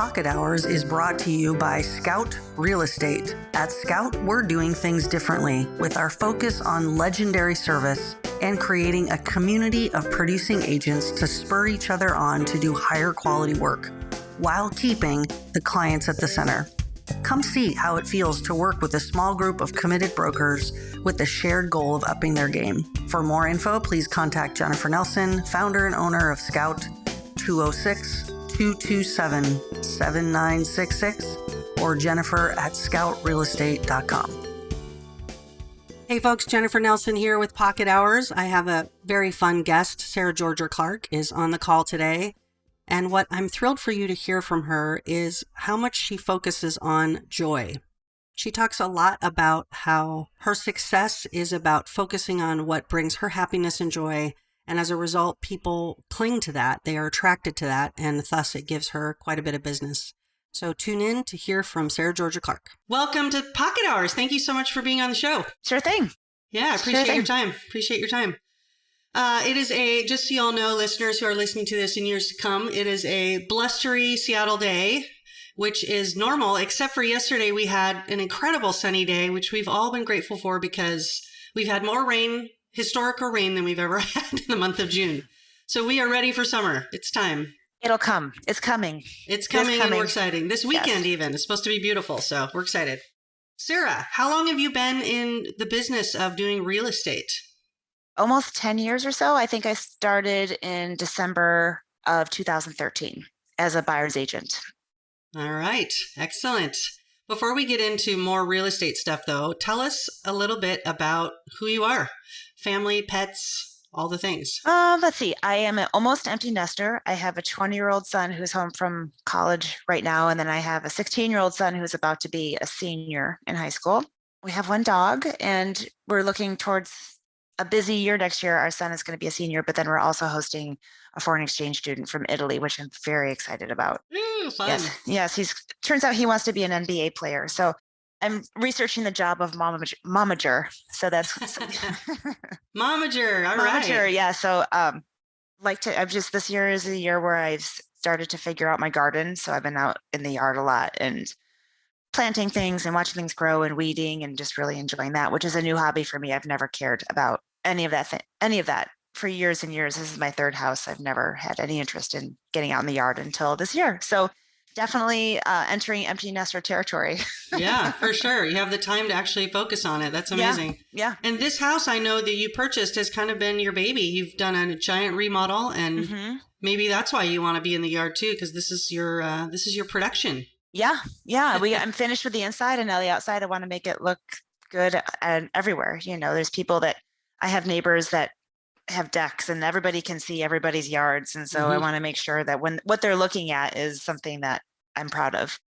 Pocket Hours is brought to you by Scout Real Estate. At Scout, we're doing things differently with our focus on legendary service and creating a community of producing agents to spur each other on to do higher quality work while keeping the clients at the center. Come see how it feels to work with a small group of committed brokers with the shared goal of upping their game. For more info, please contact Jennifer Nelson, founder and owner of Scout, 206-227-7966, or jennifer@scoutrealestate.com. Hey folks, Jennifer Nelson here with Pocket Hours. I have a very fun guest. Sarah Georgia Clark is on the call today. And what I'm thrilled for you to hear from her is how much she focuses on joy. She talks a lot about how her success is about focusing on what brings her happiness and joy. And as a result, people cling to that. They are attracted to that. And thus it gives her quite a bit of business. So tune in to hear from Sarah Georgia Clark. Welcome to Pocket Hours. Thank you so much for being on the show. Sure thing. Yeah, appreciate your time. It is just so you all know, listeners who are listening to this in years to come, it is a blustery Seattle day, which is normal, except for yesterday we had an incredible sunny day, which we've all been grateful for because we've had more rain, historical rain, than we've ever had in the month of June. So we are ready for summer. It's time. It'll come. It's coming. It's coming and we're excited. This weekend even. It's supposed to be beautiful, so we're excited. Sarah, how long have you been in the business of doing real estate? Almost 10 years or so. I think I started in December of 2013 as a buyer's agent. All right. Excellent. Before we get into more real estate stuff, though, tell us a little bit about who you are. Family, pets, all the things. Let's see. I am an almost empty nester. I have a 20-year-old son who's home from college right now. And then I have a 16-year-old son who's about to be a senior in high school. We have one dog, and we're looking towards a busy year next year. Our son is going to be a senior, but then we're also hosting a foreign exchange student from Italy, which I'm very excited about. Ooh, fun. Yes. Turns out he wants to be an NBA player. So I'm researching the job of momager. So that's momager. All right. Momager. Yeah. So this year is a year where I've started to figure out my garden. So I've been out in the yard a lot and planting things and watching things grow and weeding and just really enjoying that, which is a new hobby for me. I've never cared about any of that for years and years. This is my third house. I've never had any interest in getting out in the yard until this year. So definitely entering empty nester territory. Yeah, for sure. You have the time to actually focus on it. That's amazing. Yeah. And this house I know that you purchased has kind of been your baby. You've done a giant remodel, and maybe that's why you want to be in the yard too, because this is your production. Yeah. I'm finished with the inside, and now the outside, I want to make it look good and everywhere. You know, there's people that I have neighbors that have decks, and everybody can see everybody's yards. And so I want to make sure that what they're looking at is something that I'm proud of.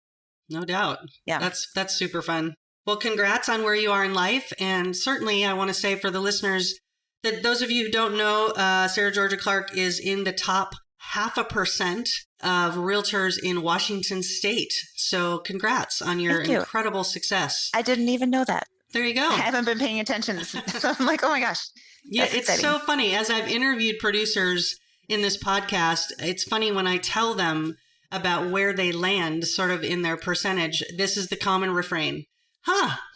No doubt. Yeah. That's super fun. Well, congrats on where you are in life. And certainly I want to say for the listeners that those of you who don't know, Sarah Georgia Clark is in the top 0.5% of realtors in Washington state. So congrats on your incredible success. I didn't even know that. There you go. I haven't been paying attention. So I'm like, oh my gosh. Yeah, it's exciting. So funny. As I've interviewed producers in this podcast, it's funny when I tell them about where they land sort of in their percentage. This is the common refrain.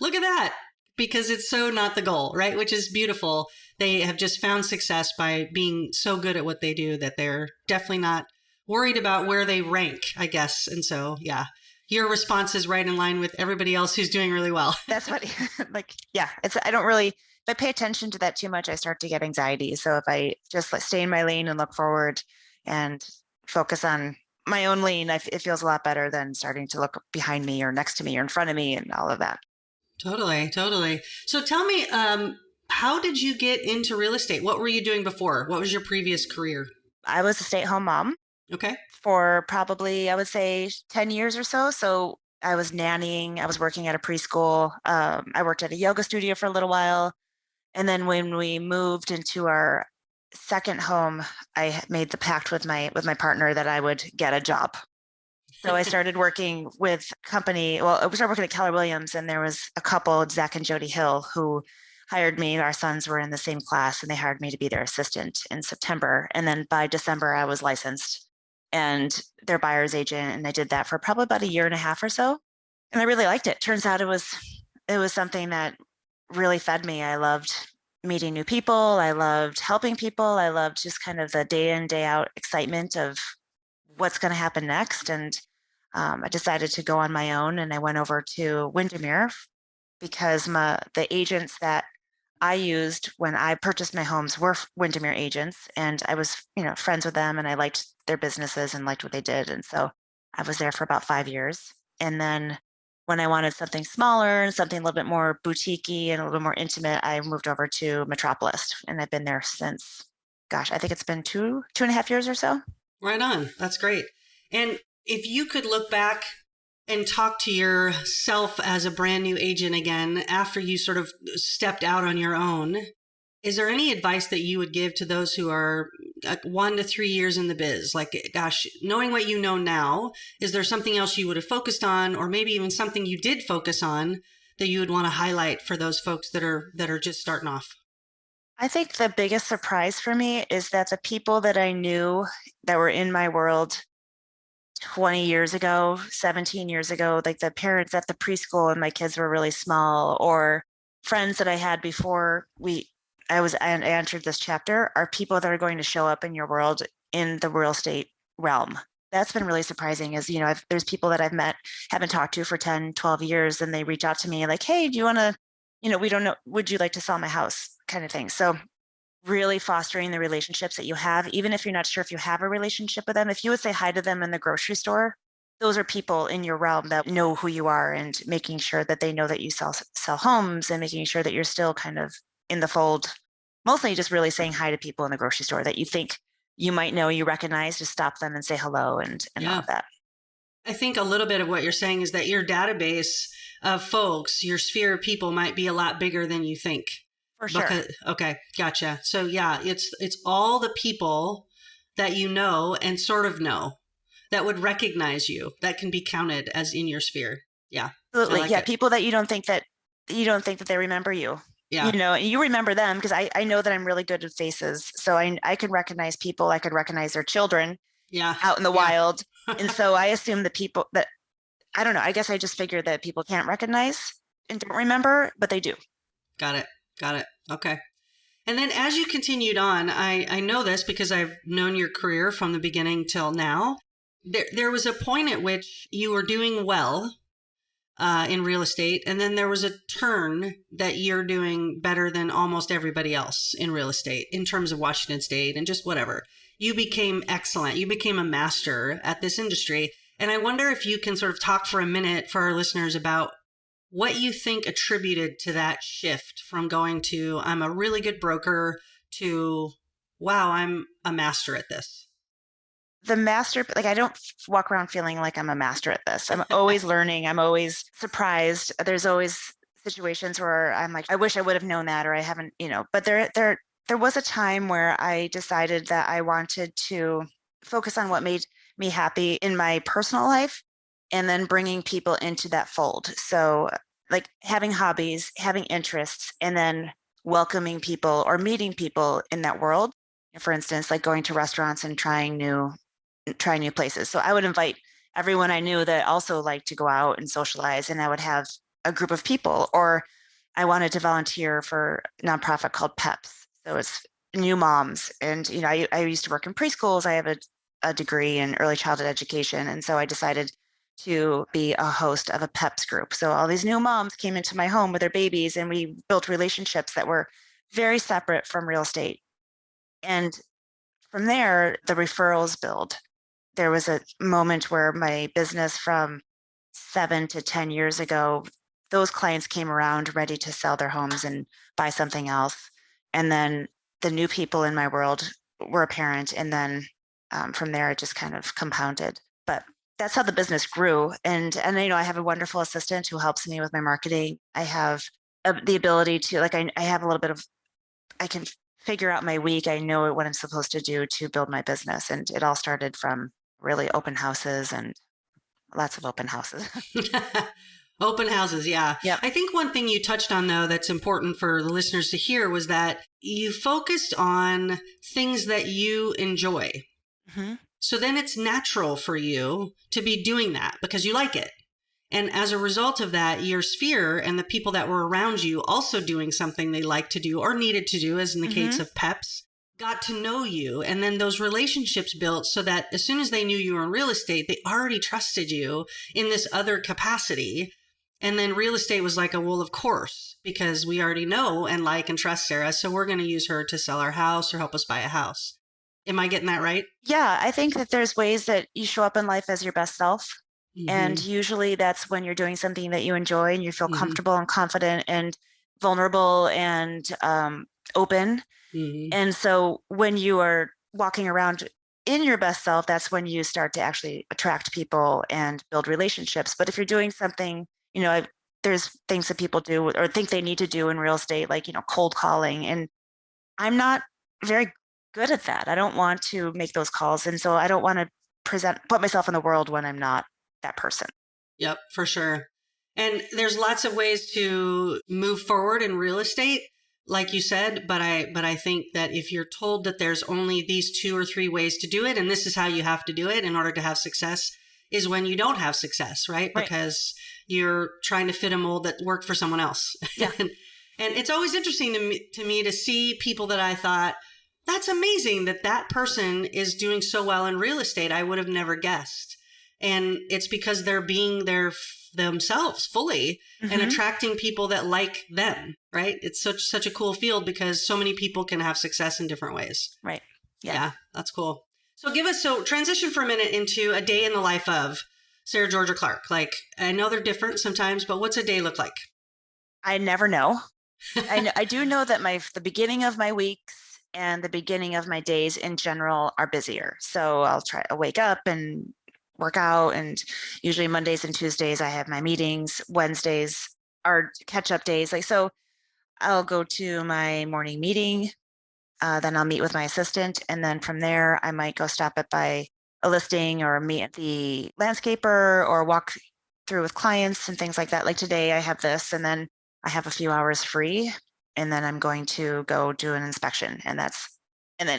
Look at that. Because it's so not the goal, right? Which is beautiful. They have just found success by being so good at what they do that they're definitely not worried about where they rank, I guess. And so, yeah, your response is right in line with everybody else who's doing really well. That's funny. If I pay attention to that too much, I start to get anxiety. So if I just stay in my lane and look forward and focus on my own lane, it feels a lot better than starting to look behind me or next to me or in front of me and all of that. Totally. So tell me, how did you get into real estate? What were you doing before? What was your previous career? I was a stay-at-home mom. Okay. For probably, I would say 10 years or so. So I was nannying. I was working at a preschool. I worked at a yoga studio for a little while. And then when we moved into our second home, I made the pact with my partner that I would get a job. So I started working with I started working at Keller Williams, and there was a couple, Zach and Jody Hill, who hired me. Our sons were in the same class, and they hired me to be their assistant in September. And then by December, I was licensed and their buyer's agent. And I did that for probably about a year and a half or so. And I really liked it. Turns out it was something that really fed me. I loved meeting new people. I loved helping people. I loved just kind of the day in, day out excitement of what's going to happen next. And I decided to go on my own, and I went over to Windermere because the agents that I used when I purchased my homes were Windermere agents, and I was, friends with them, and I liked their businesses and liked what they did. And so I was there for about 5 years. And then when I wanted something smaller and something a little bit more boutiquey and a little more intimate, I moved over to Metropolis, and I've been there since, gosh, I think it's been 2.5 years or so. Right on. That's great. And if you could look back and talk to yourself as a brand new agent again, after you sort of stepped out on your own, is there any advice that you would give to those who are 1 to 3 years in the biz? Like, gosh, knowing what you know now, is there something else you would have focused on, or maybe even something you did focus on that you would want to highlight for those folks that are just starting off? I think the biggest surprise for me is that the people that I knew that were in my world 20 years ago, 17 years ago, like the parents at the preschool and my kids were really small, or friends that I had before I entered this chapter, are people that are going to show up in your world in the real estate realm. That's been really surprising. Is, there's people that I've met, haven't talked to for 10, 12 years, and they reach out to me like, hey, do you want to, we don't know, would you like to sell my house, kind of thing. So really fostering the relationships that you have, even if you're not sure if you have a relationship with them. If you would say hi to them in the grocery store, those are people in your realm that know who you are, and making sure that they know that you sell homes, and making sure that you're still kind of in the fold. Mostly just really saying hi to people in the grocery store that you think you might know, you recognize, to stop them and say hello and all of that. I think a little bit of what you're saying is that your database of folks, your sphere of people, might be a lot bigger than you think. For sure. Okay, gotcha. So yeah, it's all the people that you know and sort of know that would recognize you, that can be counted as in your sphere. Yeah. Absolutely. Like yeah. it. People that you don't think that they remember you. Yeah. You remember them, because I know that I'm really good with faces. So I could recognize people. I could recognize their children out in the wild. And so I assume the people that, I don't know, I guess I just figured that people can't recognize and don't remember, but they do. Got it. Okay. And then as you continued on, I know this because I've known your career from the beginning till now. There was a point at which you were doing well in real estate, and then there was a turn that you're doing better than almost everybody else in real estate in terms of Washington State and just whatever. You became excellent. You became a master at this industry. And I wonder if you can sort of talk for a minute for our listeners about what you think attributed to that shift from going to, I'm a really good broker, to, wow, I'm a master at this. The master, like, I don't walk around feeling like I'm a master at this. I'm always learning. I'm always surprised. There's always situations where I'm like, I wish I would have known that, or I haven't, but there was a time where I decided that I wanted to focus on what made me happy in my personal life, and then bringing people into that fold. So like having hobbies, having interests, and then welcoming people or meeting people in that world. For instance, like going to restaurants and trying new places. So I would invite everyone I knew that also liked to go out and socialize, and I would have a group of people. Or I wanted to volunteer for a nonprofit called PEPS. So it's new moms. And, I used to work in preschools. I have a degree in early childhood education. And so I decided to be a host of a PEPS group. So all these new moms came into my home with their babies, and we built relationships that were very separate from real estate. And from there, the referrals build. There was a moment where my business from 7 to 10 years ago, those clients came around ready to sell their homes and buy something else. And then the new people in my world were apparent. And then from there, it just kind of compounded. But that's how the business grew. And I have a wonderful assistant who helps me with my marketing. I have the ability to, like, I have a little bit of, I can figure out my week. I know what I'm supposed to do to build my business. And it all started from really open houses, and lots of open houses. Open houses, yeah. Yep. I think one thing you touched on, though, that's important for the listeners to hear was that you focused on things that you enjoy. Mm-hmm. So then it's natural for you to be doing that because you like it. And as a result of that, your sphere and the people that were around you also doing something they liked to do or needed to do, as in the case of PEPs, got to know you. And then those relationships built so that as soon as they knew you were in real estate, they already trusted you in this other capacity. And then real estate was like, well, of course, because we already know and like and trust Sarah. So we're going to use her to sell our house or help us buy a house. Am I getting that right? Yeah, I think that there's ways that you show up in life as your best self. And usually that's when you're doing something that you enjoy and you feel comfortable and confident and vulnerable and open. And so when you are walking around in your best self, that's when you start to actually attract people and build relationships. But if you're doing something, there's things that people do or think they need to do in real estate, like, cold calling. And I'm not very good at that. I don't want to make those calls. And so I don't want to put myself in the world when I'm not that person. Yep, for sure. And there's lots of ways to move forward in real estate, like you said, but I think that if you're told that there's only these 2 or 3 ways to do it, and this is how you have to do it in order to have success, is when you don't have success, right? Because you're trying to fit a mold that worked for someone else. Yeah. And it's always interesting to me to see people that I thought, that's amazing that person is doing so well in real estate. I would have never guessed. And it's because they're being themselves fully and attracting people that like them, right? It's such a cool field because so many people can have success in different ways. Right. Yeah, that's cool. So transition for a minute into a day in the life of Sarah Georgia Clark. Like, I know they're different sometimes, but what's a day look like? I never know. I do know that the beginning of my weeks and the beginning of my days in general are busier. So I'll try to wake up and work out, and usually Mondays and Tuesdays I have my meetings. Wednesdays are catch-up days. So I'll go to my morning meeting, then I'll meet with my assistant, and then from there I might go stop at by a listing or meet at the landscaper or walk through with clients and things like that. Like today I have this, and then I have a few hours free, and then I'm going to go do an inspection,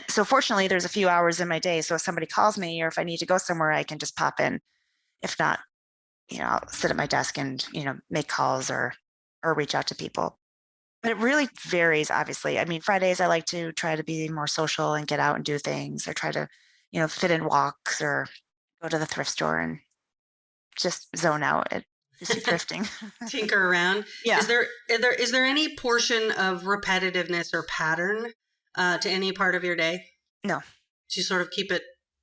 so fortunately there's a few hours in my day. So if somebody calls me or if I need to go somewhere, I can just pop in. If not, I'll sit at my desk and, make calls or reach out to people. But it really varies, obviously. I mean, Fridays, I like to try to be more social and get out and do things, or try to, fit in walks or go to the thrift store and just zone out at just thrifting. Tinker around. Yeah. Is there any portion of repetitiveness or pattern to any part of your day? No. To sort of keep it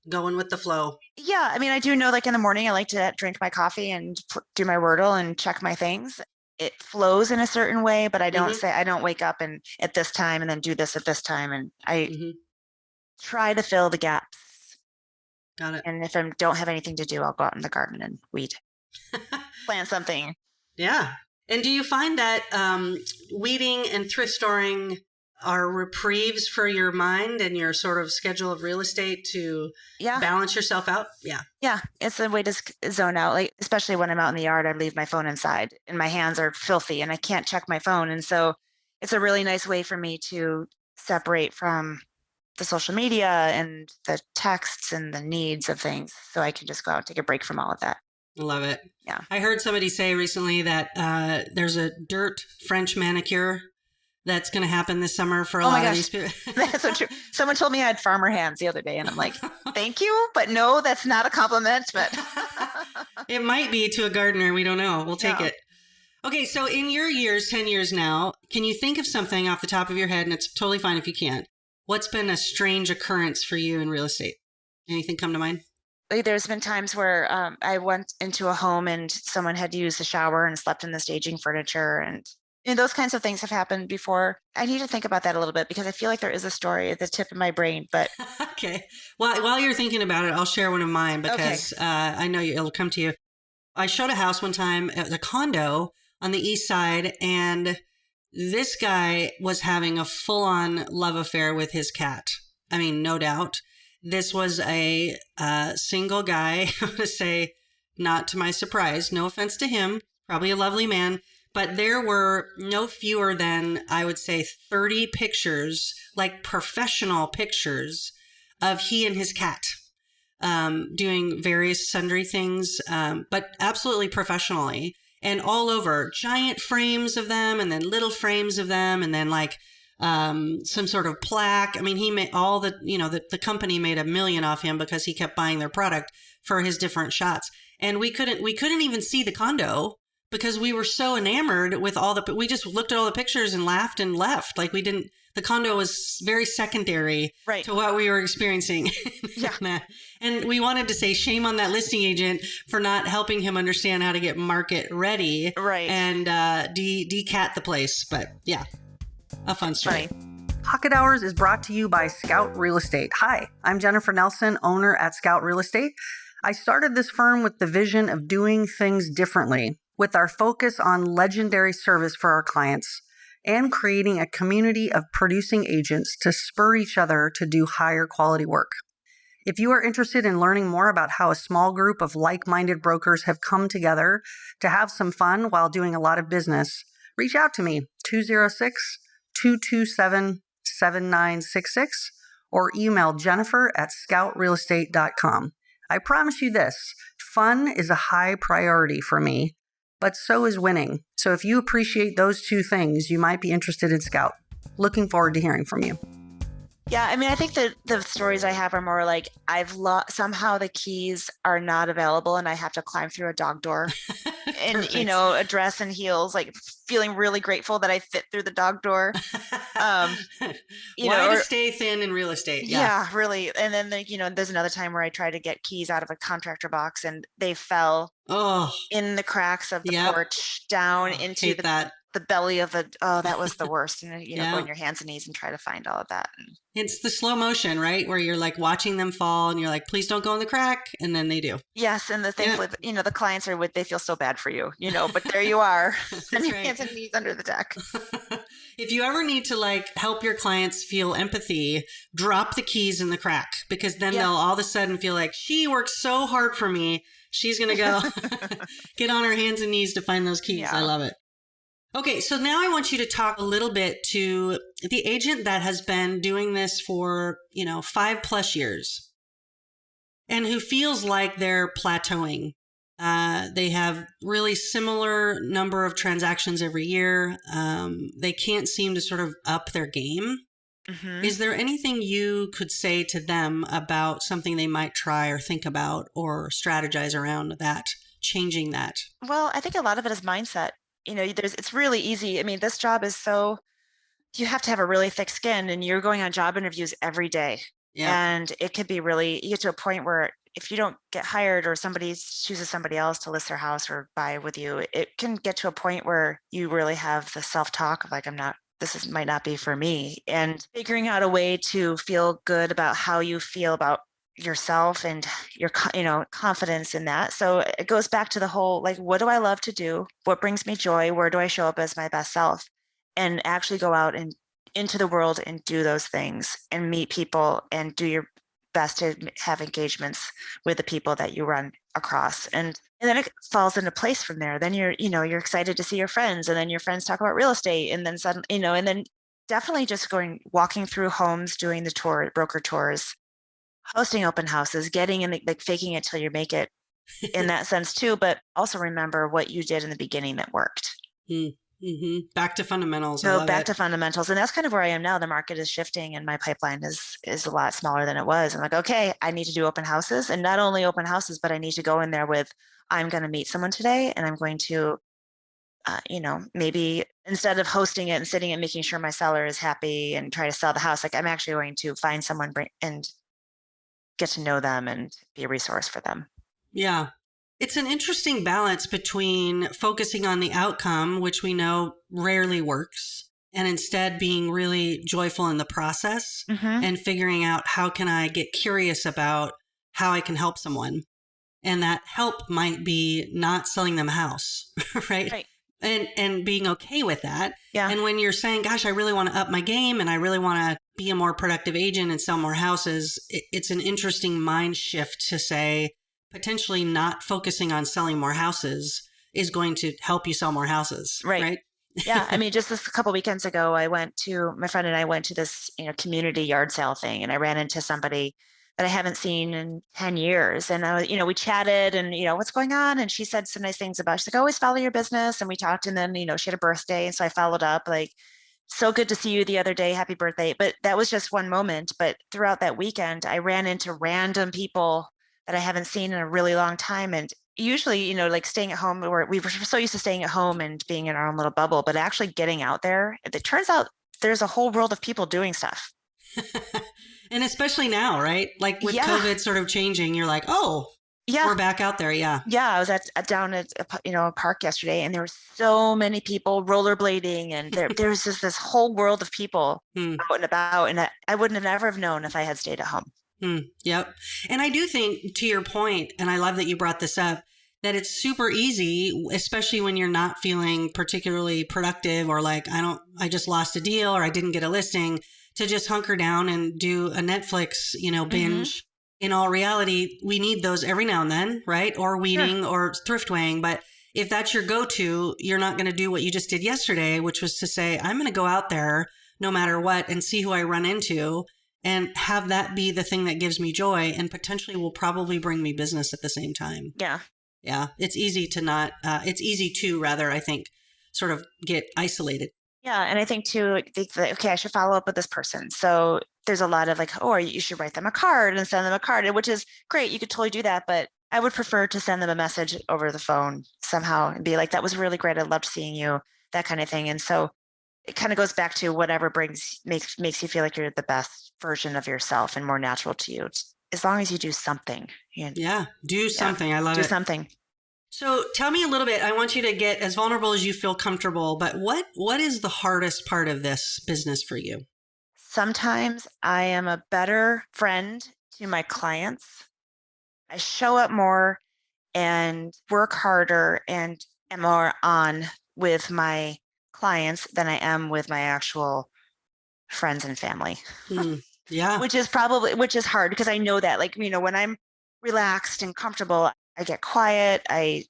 going with the flow. Yeah. I mean, I do know, like in the morning, I like to drink my coffee and do my Wordle and check my things. It flows in a certain way, but I don't wake up and at this time and then do this at this time. And I try to fill the gaps. Got it. And if I don't have anything to do, I'll go out in the garden and weed. Plant something. Yeah. And do you find that weeding and thrift storing are reprieves for your mind and your sort of schedule of real estate to balance yourself out? Yeah. Yeah. It's a way to zone out. Like, especially when I'm out in the yard, I leave my phone inside and my hands are filthy and I can't check my phone. And so it's a really nice way for me to separate from the social media and the texts and the needs of things. So I can just go out and take a break from all of that. I love it. Yeah. I heard somebody say recently that there's a dirt French manicure that's going to happen this summer for a lot of these people. That's so true. Someone told me I had farmer hands the other day, and I'm like, thank you, but no, that's not a compliment. But it might be to a gardener. We don't know. We'll take it. Okay, so in your 10 years now, can you think of something off the top of your head, and it's totally fine if you can't, what's been a strange occurrence for you in real estate? Anything come to mind? There's been times where I went into a home and someone had used the shower and slept in the staging furniture, and those kinds of things have happened before. I need to think about that a little bit because I feel like there is a story at the tip of my brain. But okay, well, while you're thinking about it, I'll share one of mine because I know it'll come to you. I showed a house one time at a condo on the east side, and this guy was having a full-on love affair with his cat. I mean, no doubt. This was a single guy, I want to say, not to my surprise, no offense to him, probably a lovely man, but there were no fewer than, I would say, 30 pictures, like professional pictures of he and his cat. doing various sundry things, but absolutely professionally and all over, giant frames of them and then little frames of them. And then like, some sort of plaque. I mean, he made all the company made $1 million off him because he kept buying their product for his different shots. And we couldn't even see the condo because we were so enamored with we just looked at all the pictures and laughed and left. Like the condo was very secondary Right. to what we were experiencing. Yeah. And we wanted to say shame on that listing agent for not helping him understand how to get market ready. Right. And decat the place. But yeah, a fun story. Right. Pocket Hours is brought to you by Scout Real Estate. Hi, I'm Jennifer Nelson, owner at Scout Real Estate. I started this firm with the vision of doing things differently, with our focus on legendary service for our clients and creating a community of producing agents to spur each other to do higher quality work. If you are interested in learning more about how a small group of like-minded brokers have come together to have some fun while doing a lot of business, reach out to me, 206-227-7966, or email jennifer@scoutrealestate.com. I promise you this, fun is a high priority for me, but so is winning. So if you appreciate those two things, you might be interested in Scout. Looking forward to hearing from you. Yeah, I mean, I think that the stories I have are more like somehow the keys are not available and I have to climb through a dog door and, a dress and heels, like feeling really grateful that I fit through the dog door. Why to stay thin in real estate? Yeah, really. And then, there's another time where I tried to get keys out of a contractor box and they fell in the cracks of the porch down into the belly of that was the worst. And, go on your hands and knees and try to find all of that. It's the slow motion, right? Where you're like watching them fall and you're like, please don't go in the crack. And then they do. Yes. And the thing with, the clients they feel so bad for you, but there you are on your hands and knees under the deck. If you ever need to help your clients feel empathy, drop the keys in the crack, because then they'll all of a sudden feel like she worked so hard for me. She's going to go get on her hands and knees to find those keys. Yeah. I love it. Okay, so now I want you to talk a little bit to the agent that has been doing this for, 5+ years and who feels like they're plateauing. They have really similar number of transactions every year. They can't seem to sort of up their game. Mm-hmm. Is there anything you could say to them about something they might try or think about or strategize around that, changing that? Well, I think a lot of it is mindset. It's really easy. I mean, this job is you have to have a really thick skin and you're going on job interviews every day. Yeah. And it could be you get to a point where if you don't get hired or somebody chooses somebody else to list their house or buy with you, it can get to a point where you really have the self-talk of like, might not be for me. And figuring out a way to feel good about how you feel about yourself and your confidence in that. So it goes back to the whole what do I love to do, what brings me joy, where do I show up as my best self, and actually go out and into the world and do those things and meet people and do your best to have engagements with the people that you run across, and then it falls into place from there. Then you're excited to see your friends, and then your friends talk about real estate, and then suddenly and then definitely just walking through homes, doing the broker tours, hosting open houses, getting in, faking it till you make it in that sense too. But also remember what you did in the beginning that worked. Mm-hmm. Back to fundamentals. To fundamentals. And that's kind of where I am now. The market is shifting and my pipeline is a lot smaller than it was. I'm like, okay, I need to do open houses, and not only open houses, but I need to go in there with, I'm going to meet someone today and I'm going to, maybe instead of hosting it and sitting and making sure my seller is happy and try to sell the house, I'm actually going to find someone and get to know them and be a resource for them. Yeah. It's an interesting balance between focusing on the outcome, which we know rarely works, and instead being really joyful in the process and figuring out how can I get curious about how I can help someone. And that help might be not selling them a house, right? And being okay with that. Yeah. And when you're saying, gosh, I really want to up my game and I really want to be a more productive agent and sell more houses, it's an interesting mind shift to say, potentially not focusing on selling more houses is going to help you sell more houses. Right? Yeah. I mean, just a couple weekends ago, my friend and I went to this, community yard sale thing, and I ran into somebody that I haven't seen in 10 years. And we chatted and, what's going on? And she said some nice things about, she's like, always follow your business. And we talked and then, she had a birthday. And so I followed up like, so good to see you the other day. Happy birthday. But that was just one moment. But throughout that weekend, I ran into random people that I haven't seen in a really long time. And usually, like staying at home, where we were so used to staying at home and being in our own little bubble, but actually getting out there, it turns out there's a whole world of people doing stuff. And especially now, right? Like with Yeah. COVID sort of changing, you're like, oh, Yeah. we're back out there. Yeah. Yeah. I was down at a park yesterday, and there were so many people rollerblading, and there's just this whole world of people Hmm. out and about, and I wouldn't have ever have known if I had stayed at home. Yep. And I do think, to your point, and I love that you brought this up, that it's super easy, especially when you're not feeling particularly productive or like, I just lost a deal or I didn't get a listing, to just hunker down and do a Netflix, binge. In all reality, we need those every now and then, right? Or weeding Sure. or thrift weighing. But if that's your go-to, you're not going to do what you just did yesterday, which was to say, I'm going to go out there no matter what and see who I run into and have that be the thing that gives me joy and potentially will probably bring me business at the same time. Yeah. Yeah. It's easy to rather, I think, sort of get isolated. Yeah. And I think too, okay, I should follow up with this person. So there's a lot of like, oh, you should write them a card and send them a card, which is great. You could totally do that. But I would prefer to send them a message over the phone somehow and be like, that was really great. I loved seeing you, that kind of thing. And so it kind of goes back to whatever makes you feel like you're the best version of yourself and more natural to you. As long as you do something. Yeah. Do something. I love do it. something. So tell me a little bit. I want you to get as vulnerable as you feel comfortable, but what is the hardest part of this business for you? Sometimes I am a better friend to my clients. I show up more and work harder and am more on with my clients than I am with my actual friends and family. Yeah. which is hard because I know that, like, when I'm relaxed and comfortable, I get quiet. I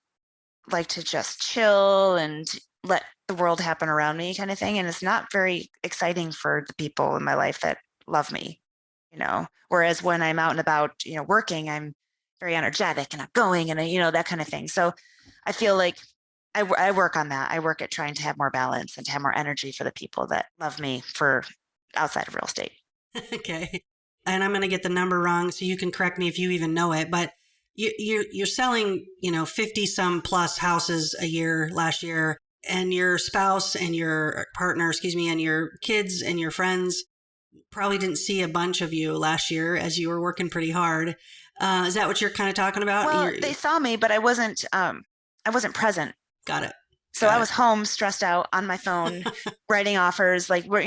like to just chill and let the world happen around me, kind of thing. And it's not very exciting for the people in my life that love me. Whereas when I'm out and about, working, I'm very energetic and outgoing and, that kind of thing. So I feel like I work on that. I work at trying to have more balance and to have more energy for the people that love me for outside of real estate. Okay. And I'm going to get the number wrong, so you can correct me if you even know it, but you're selling, 50 some plus houses a year last year, and your spouse and your partner, and your kids and your friends probably didn't see a bunch of you last year as you were working pretty hard. Is that what you're kind of talking about? Well, they saw me, but I wasn't present. Got it. So I was home, stressed out on my phone, writing offers. Like we're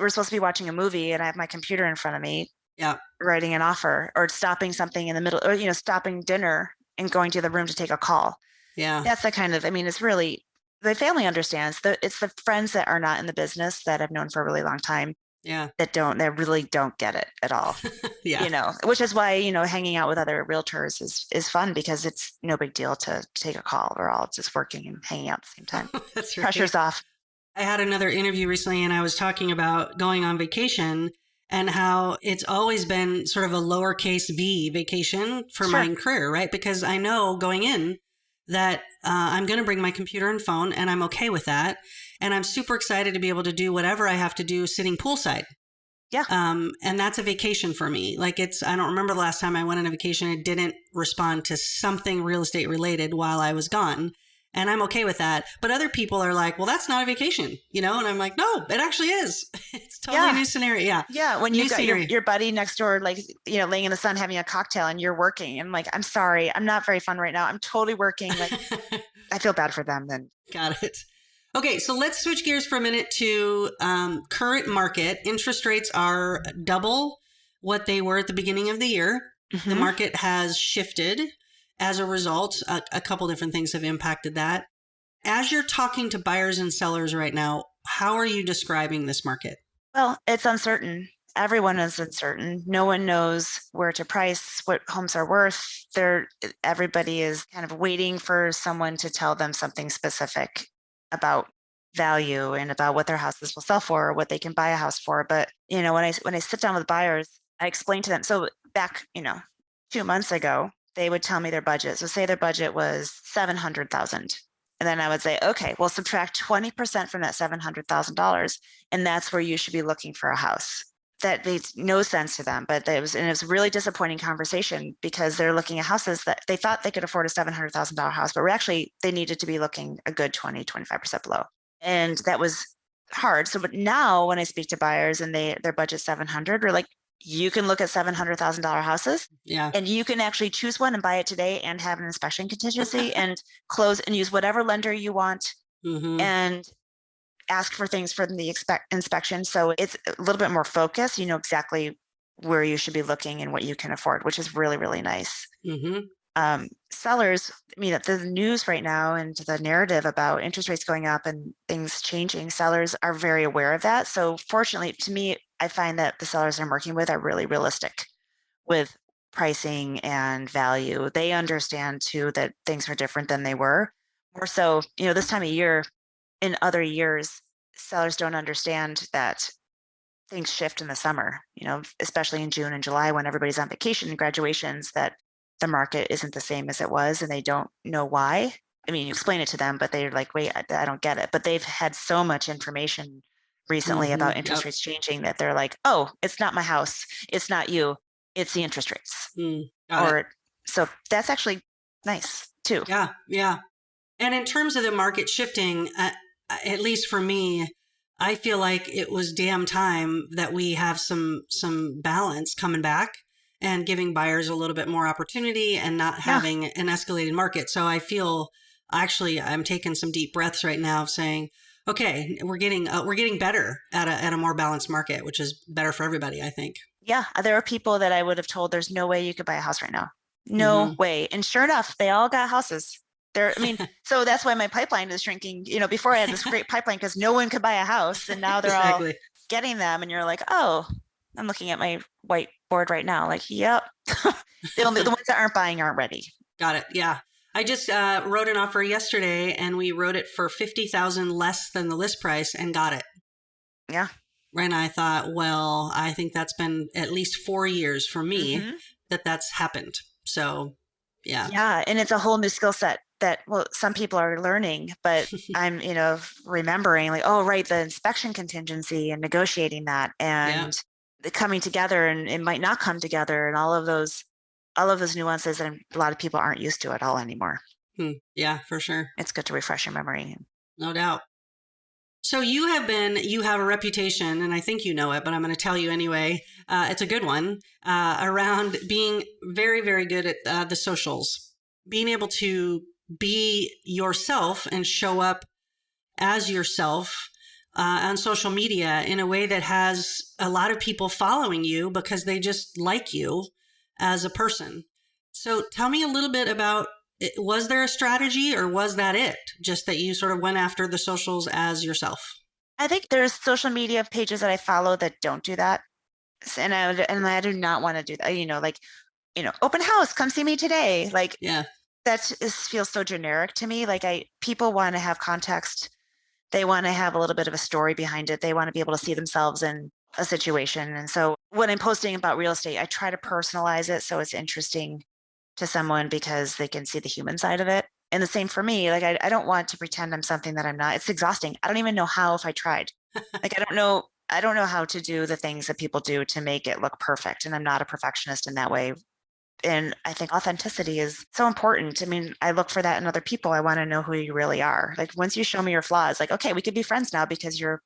supposed to be watching a movie, and I have my computer in front of me, Yeah. writing an offer, or stopping something in the middle, or stopping dinner and going to the room to take a call. Yeah. That's the kind of. I mean, it's really the family understands. It's the friends that are not in the business that I've known for a really long time. Yeah. That really don't get it at all. Yeah. Which is why, hanging out with other realtors is fun, because it's no big deal to take a call. We're all just working and hanging out at the same time. That's right. Pressure's off. I had another interview recently, and I was talking about going on vacation and how it's always been sort of a lowercase v vacation for my career, right? Because I know going in that I'm going to bring my computer and phone, and I'm okay with that. And I'm super excited to be able to do whatever I have to do sitting poolside. Yeah. And that's a vacation for me. Like I don't remember the last time I went on a vacation and didn't respond to something real estate related while I was gone. And I'm okay with that. But other people are like, well, that's not a vacation, And I'm like, no, it actually is. It's totally a new scenario. Yeah. Yeah. When you got your buddy next door, like, laying in the sun, having a cocktail, and you're working. I'm like, I'm sorry, I'm not very fun right now. I'm totally working. Like, I feel bad for them then. Got it. Okay, so let's switch gears for a minute to current market. Interest rates are double what they were at the beginning of the year. Mm-hmm. The market has shifted as a result. A couple different things have impacted that. As you're talking to buyers and sellers right now, how are you describing this market? Well, it's uncertain. Everyone is uncertain. No one knows where to price, what homes are worth. Everybody is kind of waiting for someone to tell them something specific about value and about what their houses will sell for, or what they can buy a house for. But when I sit down with buyers, I explained to them. So back, 2 months ago, they would tell me their budget. So say their budget was 700,000. And then I would say, okay, well, subtract 20% from that $700,000. And that's where you should be looking for a house. That made no sense to them, but it was a really disappointing conversation because they're looking at houses that they thought they could afford a $700,000 house, but they needed to be looking a good 25% below. And that was hard. So, but now when I speak to buyers and their budget 700, we're like, you can look at $700,000 houses Yeah. and you can actually choose one and buy it today and have an inspection contingency and close and use whatever lender you want Mm-hmm. and ask for things from the inspection. So it's a little bit more focused. You know exactly where you should be looking and what you can afford, which is really, really nice. Mm-hmm. Sellers, I mean, the news right now and the narrative about interest rates going up and things changing, sellers are very aware of that. So fortunately, to me, I find that the sellers I'm working with are really realistic with pricing and value. They understand too that things are different than they were. More so, this time of year, in other years, sellers don't understand that things shift in the summer, especially in June and July when everybody's on vacation and graduations, that the market isn't the same as it was and they don't know why. I mean, you explain it to them, but they're like, wait, I don't get it. But they've had so much information recently Mm-hmm. about interest Yep. rates changing that they're like, oh, it's not my house. It's not you. It's the interest rates. Got it. Or so that's actually nice too. Yeah. Yeah. And in terms of the market shifting, at least for me, I feel like it was damn time that we have some balance coming back and giving buyers a little bit more opportunity and not Yeah. having an escalated market. So I feel actually I'm taking some deep breaths right now of saying, okay, we're getting better at a more balanced market, which is better for everybody, I think. Yeah. There are people that I would have told there's no way you could buy a house right now. No Mm-hmm. way. And sure enough, they all got houses. I mean, so that's why my pipeline is shrinking. Before I had this great pipeline because no one could buy a house, and now they're all Exactly. getting them. And you're like, oh, I'm looking at my whiteboard right now. Like, yep. The ones that aren't buying aren't ready. Got it. Yeah. I just wrote an offer yesterday and we wrote it for 50,000 less than the list price and got it. Yeah. And I thought, well, I think that's been at least 4 years for me Mm-hmm. that's happened. So, yeah. Yeah. And it's a whole new skill set that, well, some people are learning, but I'm, remembering like, oh, right, the inspection contingency and negotiating that Yeah. and the coming together and it might not come together and all of those nuances and a lot of people aren't used to it all anymore. Yeah, for sure. It's good to refresh your memory. No doubt. So you have a reputation, and I think you know it, but I'm going to tell you anyway. It's a good one, around being very, very good at the socials, being able to be yourself and show up as yourself on social media in a way that has a lot of people following you because they just like you as a person. So tell me a little bit about, was there a strategy or was that it? Just that you sort of went after the socials as yourself? I think there's social media pages that I follow that don't do that. And I do not want to do that. Open house, come see me today. Like Yeah. feels so generic to me. Like people want to have context. They want to have a little bit of a story behind it. They want to be able to see themselves in a situation. And so when I'm posting about real estate, I try to personalize it so it's interesting to someone because they can see the human side of it. And the same for me. Like I don't want to pretend I'm something that I'm not. It's exhausting. I don't even know how if I tried. Like I don't know how to do the things that people do to make it look perfect. And I'm not a perfectionist in that way. And I think authenticity is so important. I mean, I look for that in other people. I want to know who you really are. Like once you show me your flaws, like, okay, we could be friends now because you're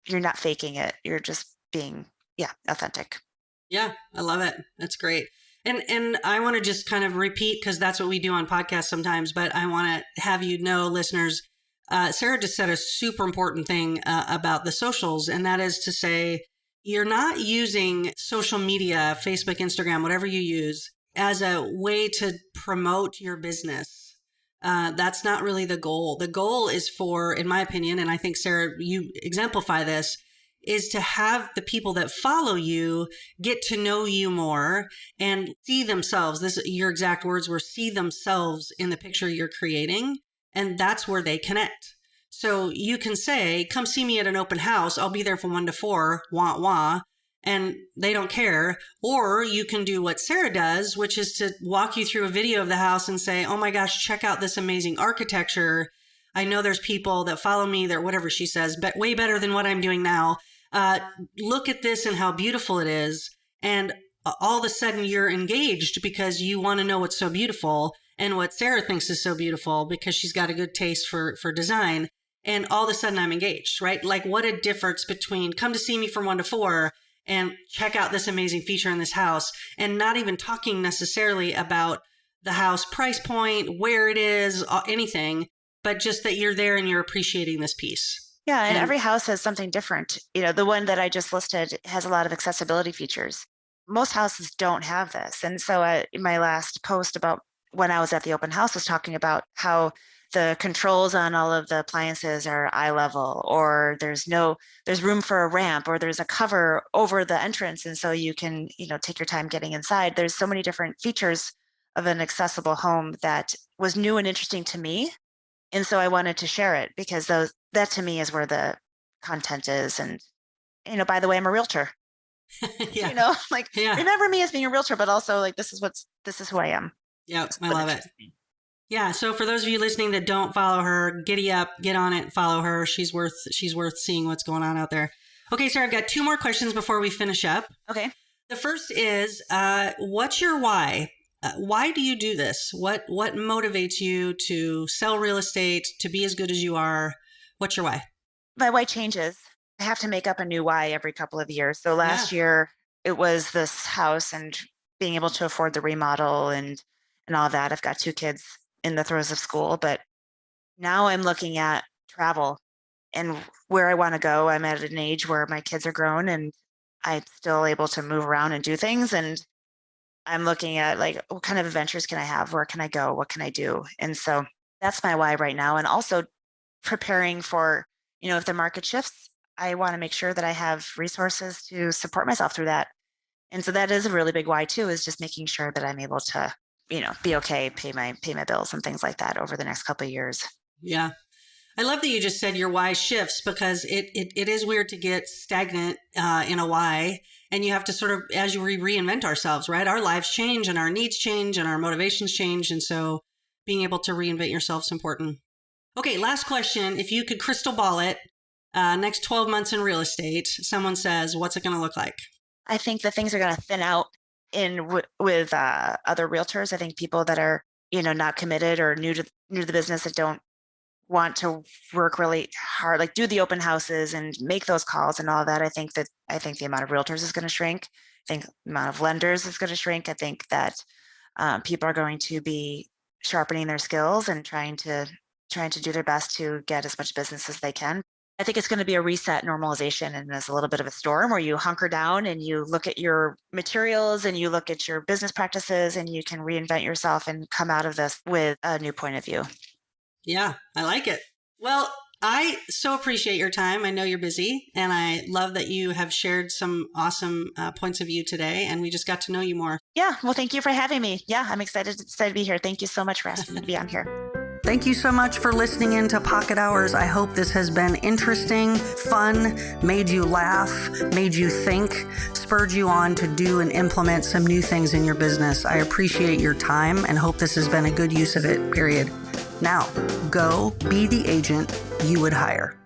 not faking it. You're just being, yeah, authentic. Yeah, I love it. That's great. And I want to just kind of repeat because that's what we do on podcasts sometimes, but I want to have you know, listeners, Sarah just said a super important thing about the socials, and that is to say, you're not using social media, Facebook, Instagram, whatever you use, as a way to promote your business. That's not really the goal. The goal is for, in my opinion, and I think, Sarah, you exemplify this, is to have the people that follow you get to know you more and see themselves. This, your exact words were, see themselves in the picture you're creating. And that's where they connect. So you can say, come see me at an open house. I'll be there from 1 to 4, wah, wah. and they don't care. Or you can do what Sarah does, which is to walk you through a video of the house and say, oh my gosh, check out this amazing architecture. I know there's people that follow me that whatever she says, but way better than what I'm doing now. Look at this and how beautiful it is. And all of a sudden you're engaged because you want to know what's so beautiful and what Sarah thinks is so beautiful because she's got a good taste for design. And all of a sudden I'm engaged, right? Like what a difference between come to see me from 1 to 4 and check out this amazing feature in this house, and not even talking necessarily about the house price point, where it is, anything, but just that you're there and you're appreciating this piece. Yeah, and every house has something different. The one that I just listed has a lot of accessibility features. Most houses don't have this. And so in my last post about when I was at the open house was talking about how the controls on all of the appliances are eye level, or there's room for a ramp, or there's a cover over the entrance. And so you can, take your time getting inside. There's so many different features of an accessible home that was new and interesting to me. And so I wanted to share it because that to me is where the content is. And, by the way, I'm a realtor. Yeah. Remember me as being a realtor, but also this is who I am. Yeah, I love it. Yeah. So for those of you listening that don't follow her, giddy up, get on it, follow her. She's worth seeing what's going on out there. Okay, Sarah, I've got 2 more questions before we finish up. Okay. The first is, what's your why? Why do you do this? What motivates you to sell real estate, to be as good as you are? What's your why? My why changes. I have to make up a new why every couple of years. So last year it was this house and being able to afford the remodel and all that. I've got 2 kids in the throes of school, but now I'm looking at travel and where I want to go. I'm at an age where my kids are grown and I'm still able to move around and do things. And I'm looking at what kind of adventures can I have? Where can I go? What can I do? And so that's my why right now. And also preparing for, if the market shifts, I want to make sure that I have resources to support myself through that. And so that is a really big why too, is just making sure that I'm able to, be okay, pay my bills and things like that over the next couple of years. Yeah. I love that you just said your why shifts, because it is weird to get stagnant in a why. And you have to sort of, as we reinvent ourselves, right? Our lives change and our needs change and our motivations change. And so being able to reinvent yourself is important. Okay, last question. If you could crystal ball it, next 12 months in real estate, someone says, what's it going to look like? I think that things are going to thin out with other realtors. I think people that are, not committed or new to the business, that don't want to work really hard, do the open houses and make those calls and all that. I think the amount of realtors is going to shrink. I think the amount of lenders is going to shrink. I think that people are going to be sharpening their skills and trying to do their best to get as much business as they can. I think it's going to be a reset normalization, and there's a little bit of a storm where you hunker down and you look at your materials and you look at your business practices and you can reinvent yourself and come out of this with a new point of view. Yeah, I like it. Well, I so appreciate your time. I know you're busy, and I love that you have shared some awesome points of view today, and we just got to know you more. Yeah, well, thank you for having me. Yeah, I'm excited to be here. Thank you so much for asking me to be on here. Thank you so much for listening into Pocket Hours. I hope this has been interesting, fun, made you laugh, made you think, spurred you on to do and implement some new things in your business. I appreciate your time and hope this has been a good use of it, period. Now, go be the agent you would hire.